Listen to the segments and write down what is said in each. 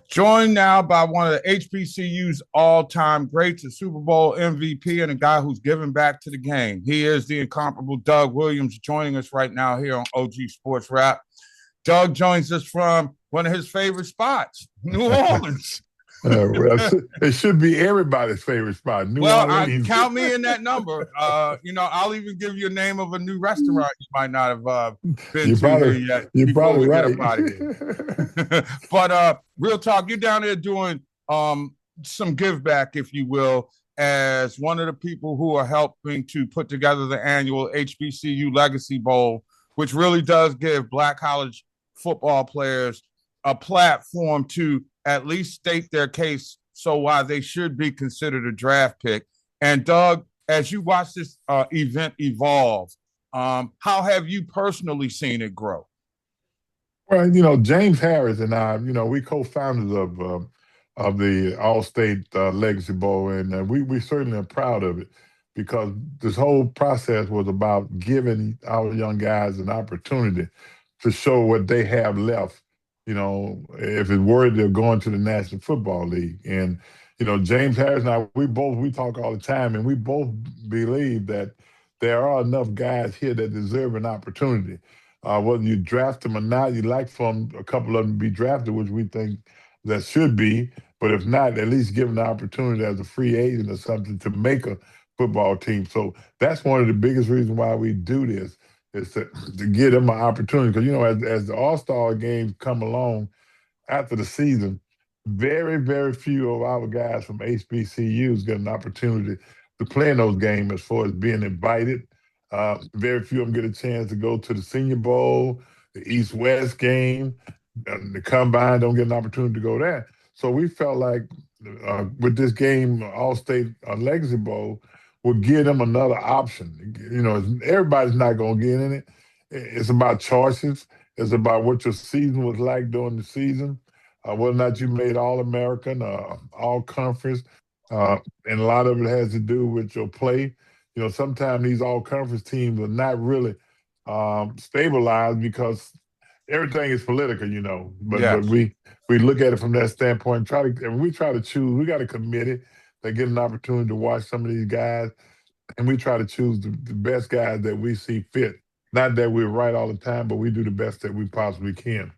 Joined now by one of the HBCU's all-time greats, a Super Bowl MVP, and a guy who's giving back to the game. He is the incomparable Doug Williams, joining us right now here on OG Sports Rap. Doug joins us from one of his favorite spots, New Orleans. Well, it should be everybody's favorite spot, New Orleans. Count me in that number. I'll even give you a name of a new restaurant you might not have been You're to here probably yet you're before probably we get right. up out of here. But real talk, you're down there doing some give back, if you will, as one of the people who are helping to put together the annual HBCU Legacy Bowl, which really does give Black college football players a platform to at least state their case so why they should be considered a draft pick. And Doug, as you watch this event evolve, how have you personally seen it grow? Well, James Harris and I, we co-founders of the All-State Legacy Bowl, and we certainly are proud of it because this whole process was about giving our young guys an opportunity to show what they have left. If it's worthy of going to the National Football League, and James Harris and I, we talk all the time, and we both believe that there are enough guys here that deserve an opportunity. Whether you draft them or not, you'd like for a couple of them to be drafted, which we think that should be. But if not, at least give them the opportunity as a free agent or something to make a football team. So that's one of the biggest reasons why we do this is to give them an opportunity. Because, as the All-Star games come along after the season, very, very few of our guys from HBCUs get an opportunity to play in those games as far as being invited. Very few of them get a chance to go to the Senior Bowl, the East-West game, the Combine don't get an opportunity to go there. So we felt like with this game, All-State Legacy Bowl, would give them another option. Everybody's not going to get in it. It's about choices. It's about what your season was like during the season, whether or not you made All-American, All-Conference, and a lot of it has to do with your play. Sometimes these all-conference teams are not really stabilized because everything is political, But Yes. we look at it from that standpoint. We try to choose. We got a committee that get an opportunity to watch some of these guys, and we try to choose the best guys that we see fit. Not that we're right all the time, but we do the best that we possibly can.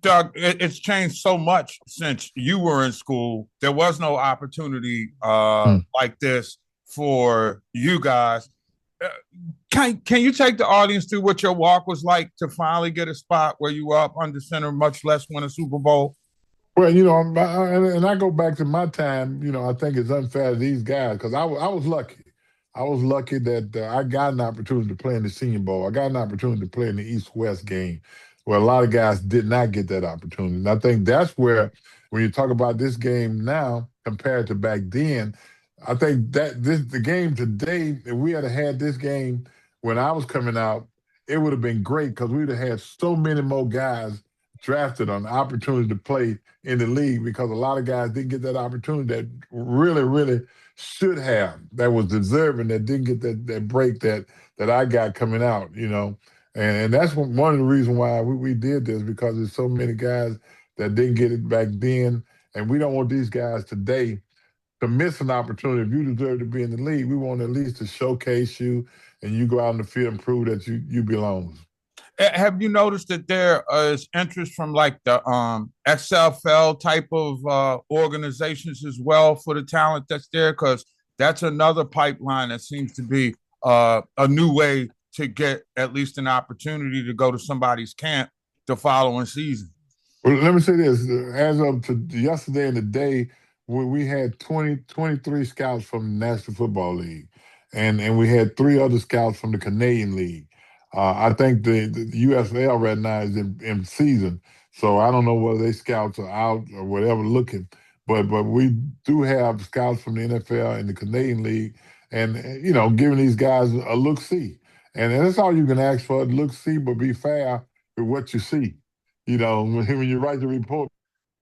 Doug, it's changed so much since you were in school. There was no opportunity like this for you guys. Can you take the audience through what your walk was like to finally get a spot where you were up under center, much less win a Super Bowl? Well, and I go back to my time. I think it's unfair to these guys because I was lucky. I was lucky that I got an opportunity to play in the Senior Bowl. I got an opportunity to play in the East-West game, where a lot of guys did not get that opportunity. And I think that's where, when you talk about this game now compared to back then, I think that the game today, if we had this game when I was coming out, it would have been great because we'd have had so many more guys drafted on the opportunity to play in the league because a lot of guys didn't get that opportunity that really, really should have, that was deserving, that didn't get that break that I got coming out, And that's one of the reasons why we did this, because there's so many guys that didn't get it back then. And we don't want these guys today to miss an opportunity. If you deserve to be in the league, we want at least to showcase you and you go out in the field and prove that you belong. Have you noticed that there is interest from like the XFL type of organizations as well for the talent that's there? Because that's another pipeline that seems to be a new way to get at least an opportunity to go to somebody's camp the following season. Well, let me say this. As of yesterday and today, we had 23 scouts from the National Football League, and we had 3 other scouts from the Canadian League. I think the USL right now is in season, so I don't know whether they scouts are out or whatever looking, but we do have scouts from the NFL and the Canadian League, and giving these guys a look-see. And that's all you can ask for, look-see, but be fair with what you see. When you write the report,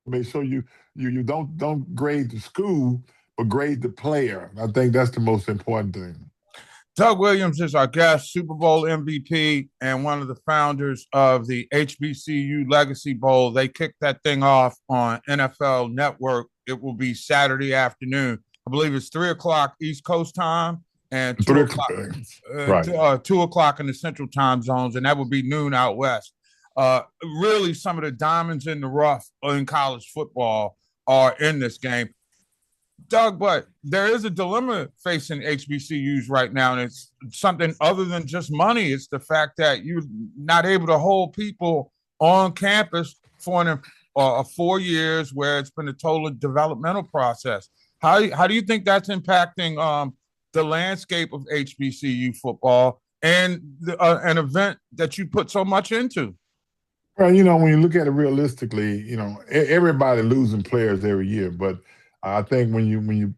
make sure you don't grade the school, but grade the player. I think that's the most important thing. Doug Williams is our guest, Super Bowl MVP, and one of the founders of the HBCU Legacy Bowl. They kicked that thing off on NFL Network. It will be Saturday afternoon. I believe it's 3 o'clock East Coast time and 2 o'clock, 2 o'clock in the Central time zones, and that would be noon out west. Really, some of the diamonds in the rough in college football are in this game. Doug, but there is a dilemma facing HBCUs right now, and it's something other than just money. It's the fact that you're not able to hold people on campus for 4 years, where it's been a total developmental process. How do you think that's impacting the landscape of HBCU football and an event that you put so much into? Well, when you look at it realistically, everybody losing players every year, but I think when you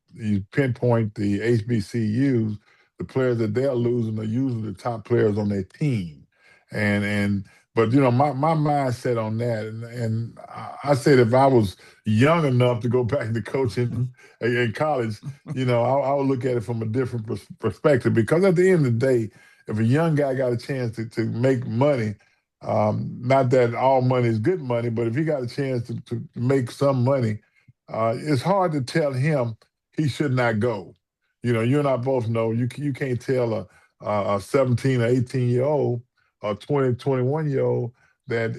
pinpoint the HBCUs, the players that they're losing are usually the top players on their team, and but my mindset on that, and I said if I was young enough to go back to coaching in college, I would look at it from a different perspective, because at the end of the day, if a young guy got a chance to make money. Not that all money is good money, but if he got a chance to make some money, it's hard to tell him he should not go. You and I both know you can't tell a 17 or 18-year-old or 20, 21-year-old that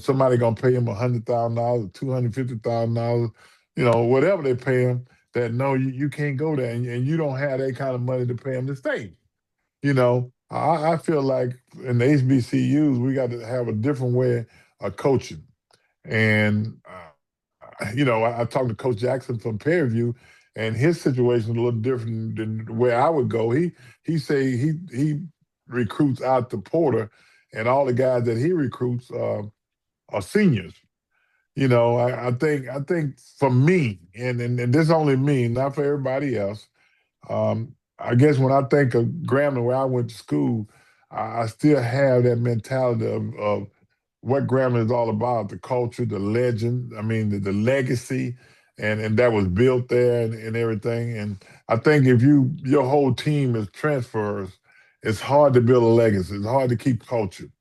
somebody gonna pay him $100,000 or $250,000, whatever they pay him. That no, you can't go there, and you don't have that kind of money to pay him to stay. I feel like in the HBCUs, we got to have a different way of coaching. And, I talked to Coach Jackson from Fairview, and his situation is a little different than where I would go. He say he recruits out the porter, and all the guys that he recruits are seniors. I think for me, and this only me, not for everybody else. I guess when I think of Grambling, where I went to school, I still have that mentality of what Grambling is all about, the culture, the legend, I mean, the legacy, and that was built there and everything. And I think if your whole team is transfers, it's hard to build a legacy. It's hard to keep culture.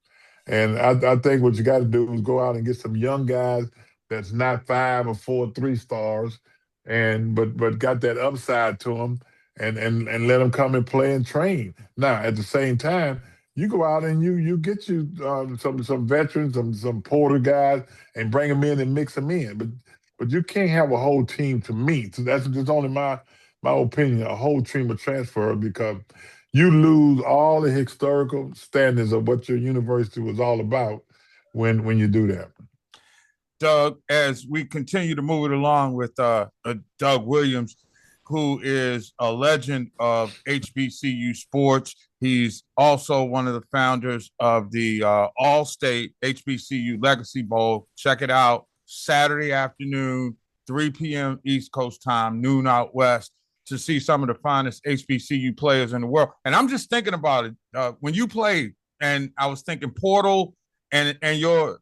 And I think what you got to do is go out and get some young guys that's not 5 or 4, 3 stars, and but got that upside to them, and let them come and play and train. Now at the same time, you go out and you get you some veterans, some porter guys, and bring them in and mix them in. But you can't have a whole team to meet. So that's just only my opinion. A whole team of transfer, because you lose all the historical standards of what your university was all about when you do that. Doug, as we continue to move it along with Doug Williams, who is a legend of HBCU sports. He's also one of the founders of the All-State HBCU Legacy Bowl. Check it out, Saturday afternoon, 3 p.m. East Coast time, noon out west, to see some of the finest HBCU players in the world. And I'm just thinking about it. When you played, and I was thinking Portal and your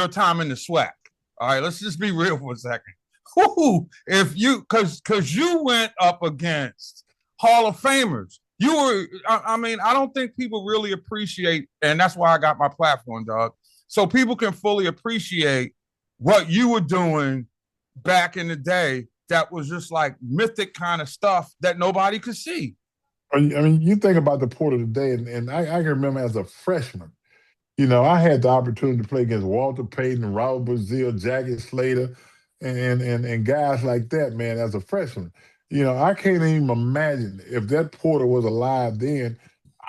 time in the SWAC. All right, let's just be real for a second. Woo, if you because you went up against Hall of Famers. You were, I mean, I don't think people really appreciate, and that's why I got my platform, dog. So people can fully appreciate what you were doing back in the day. That was just like mythic kind of stuff that nobody could see. I mean, you think about the Porter today, and I can remember as a freshman, I had the opportunity to play against Walter Payton, Robert Brazile, Jackie Slater, and guys like that, man, as a freshman. I can't even imagine if that Porter was alive then,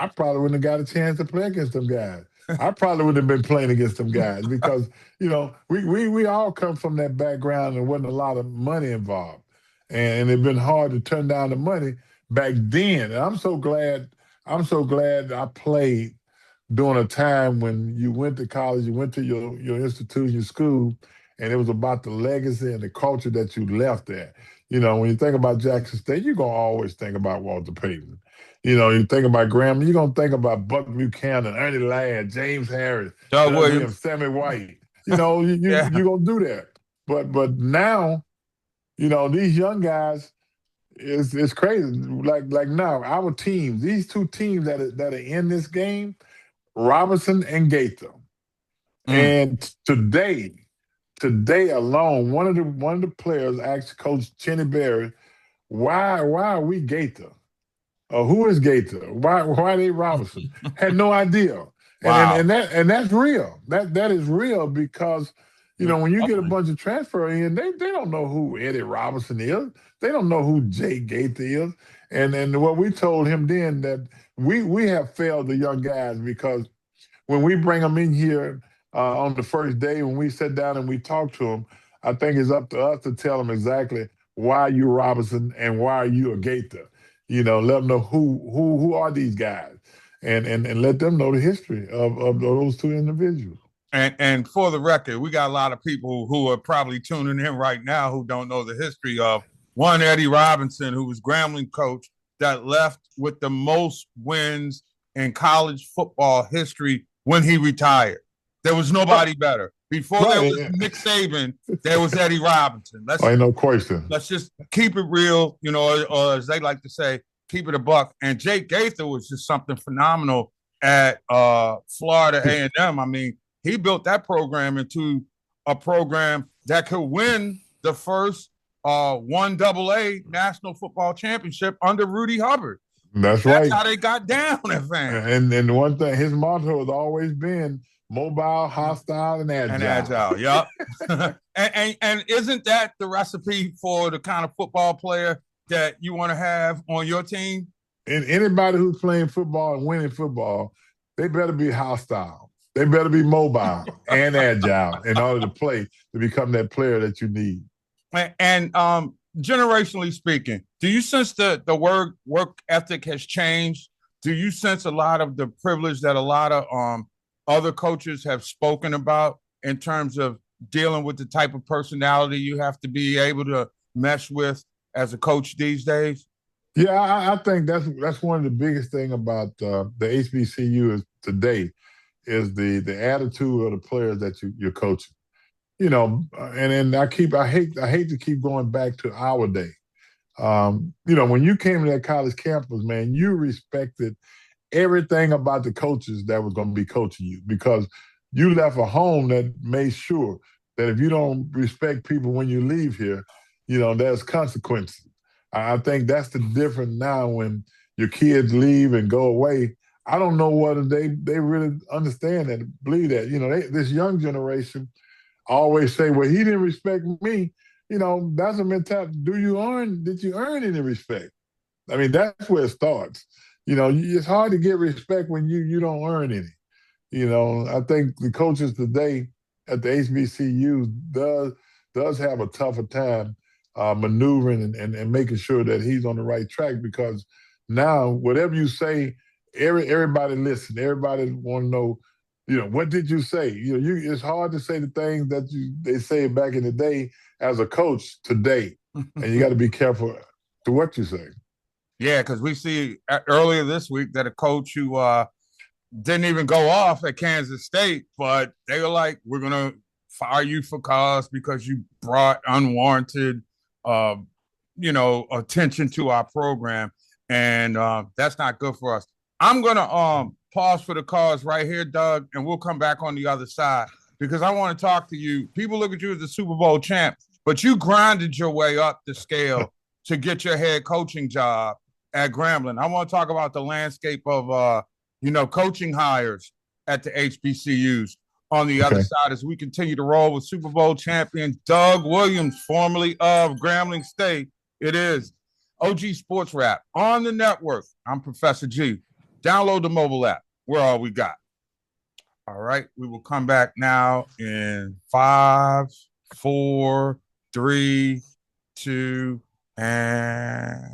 I probably wouldn't have got a chance to play against them guys. I probably wouldn't have been playing against them guys, because, we all come from that background, and there wasn't a lot of money involved. And it'd been hard to turn down the money back then. And I'm so glad I played during a time when you went to college, you went to your institution, your school, and it was about the legacy and the culture that you left there. When you think about Jackson State, you're going to always think about Walter Payton. You think about Graham, you're going to think about Buck Buchanan, Ernie Ladd, James Harris, Doug Doug Williams. Williams, Sammy White. You're Yeah. going to do that. But now, these young guys, it's crazy. Like now, our teams, these two teams that are in this game, Robinson and Gaither. Mm. And today alone, one of the players asked Coach Chenny Berry, why are we Gaither? Who is Gator? Why are they Robinson? Had no idea. And and Wow. and that and that's real. That is real because With when you get a Upland. bunch of transfer in, they don't know who Eddie Robinson is. They don't know who Jay Gator is. And what we told him then that we have failed the young guys because when we bring them in here on the first day, when we sit down and we talk to them, I think it's up to us to tell them exactly why you Robinson and why are you a Gator. Let them know who are these guys, and let them know the history of those two individuals. And for the record, we got a lot of people who are probably tuning in right now who don't know the history of one Eddie Robinson, who was Grambling coach that left with the most wins in college football history when he retired. There was nobody better. Before there was Right. Nick Saban, there was Eddie Robinson. Ain't no question. Let's just keep it real, or as they like to say, keep it a buck. And Jake Gaither was just something phenomenal at Florida A&M. I mean, he built that program into a program that could win the first one AA National Football Championship under Rudy Hubbard. That's That's right. how they got down at Van. And one thing, his motto has always been mobile, hostile, and agile. And agile, yep. and isn't that the recipe for the kind of football player that you want to have on your team? And anybody who's playing football and winning football, they better be hostile. They better be mobile and agile in order to play to become that player that you need. And generationally speaking, do you sense the work ethic has changed? Do you sense a lot of the privilege that a lot of other coaches have spoken about in terms of dealing with the type of personality you have to be able to mesh with as a coach these days? Yeah, I think that's one of the biggest thing about the HBCU is today is the attitude of the players that you're coaching. And I hate to keep going back to our day. When you came to that college campus, man, you respected everything about the coaches that was going to be coaching you because you left a home that made sure that if you don't respect people when you leave here, there's consequences. I think that's the difference now when your kids leave and go away. I don't know whether they really understand that, believe that. This young generation always say, well, he didn't respect me. That's a mentality. Did you earn any respect? I mean, that's where it starts. It's hard to get respect when you don't earn any. I think the coaches today at the HBCU does have a tougher time maneuvering and making sure that he's on the right track because now whatever you say, everybody listen. Everybody want to know, what did you say? It's hard to say the things that they say back in the day as a coach today, and you got to be careful to what you say. Yeah, because we see earlier this week that a coach who didn't even go off at Kansas State, but they were like, we're going to fire you for cause because you brought unwarranted, attention to our program. And that's not good for us. I'm going to pause for the cause right here, Doug, and we'll come back on the other side because I want to talk to you. People look at you as the Super Bowl champ, but you grinded your way up the scale to get your head coaching job at Grambling. I want to talk about the landscape of, coaching hires at the HBCUs on the other side as we continue to roll with Super Bowl champion Doug Williams, formerly of Grambling State. It is OG Sports Rap on the network. I'm Professor G. Download the mobile app. We're all we got. All right. We will come back now in 5, 4, 3, 2, and